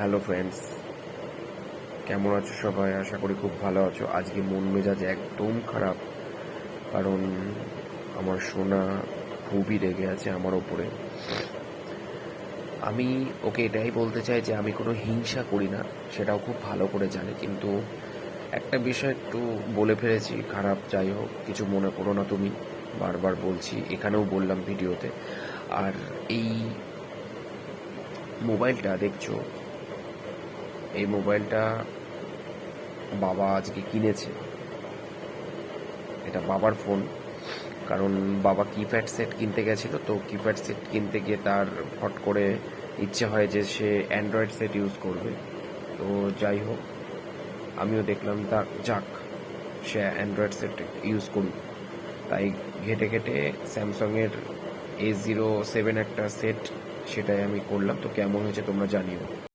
Hello friends, কেমন আছো সবাই? আশা করি খুব ভালো আছো। আজকে মন মেজাজ একদম খারাপ, কারণ আমার সোনা খুবই রেগে আছে আমার ওপরে। আমি ওকে এটাই বলতে চাই যে আমি কোনো হিংসা করি না, সেটাও খুব ভালো করে জানি, কিন্তু একটা বিষয় একটু বলে ফেলেছি খারাপ। যাই হোক, কিছু মনে করো না তুমি, বারবার বলছি, এখানেও বললাম ভিডিওতে। আর এই মোবাইলটা দেখছো, এই মোবাইলটা বাবা আজকে কিনেছে। এটা বাবার ফোন, কারণ বাবা কিপ্যাড সেট কিনতে গেছিলো, তো কিপ্যাড সেট কিনতে গিয়ে তার ফট করে ইচ্ছে হয় যে সে অ্যান্ড্রয়েড সেট ইউজ করবে। তো যাই হোক, আমিও দেখলাম তার যাক, সে অ্যান্ড্রয়েড সেট ইউজ করুক, তাই ঘেটে ঘেটে স্যামসাংয়ের A07 একটা সেট, সেটাই আমি করলাম। তো কেমন হয়েছে তোমরা জানিও।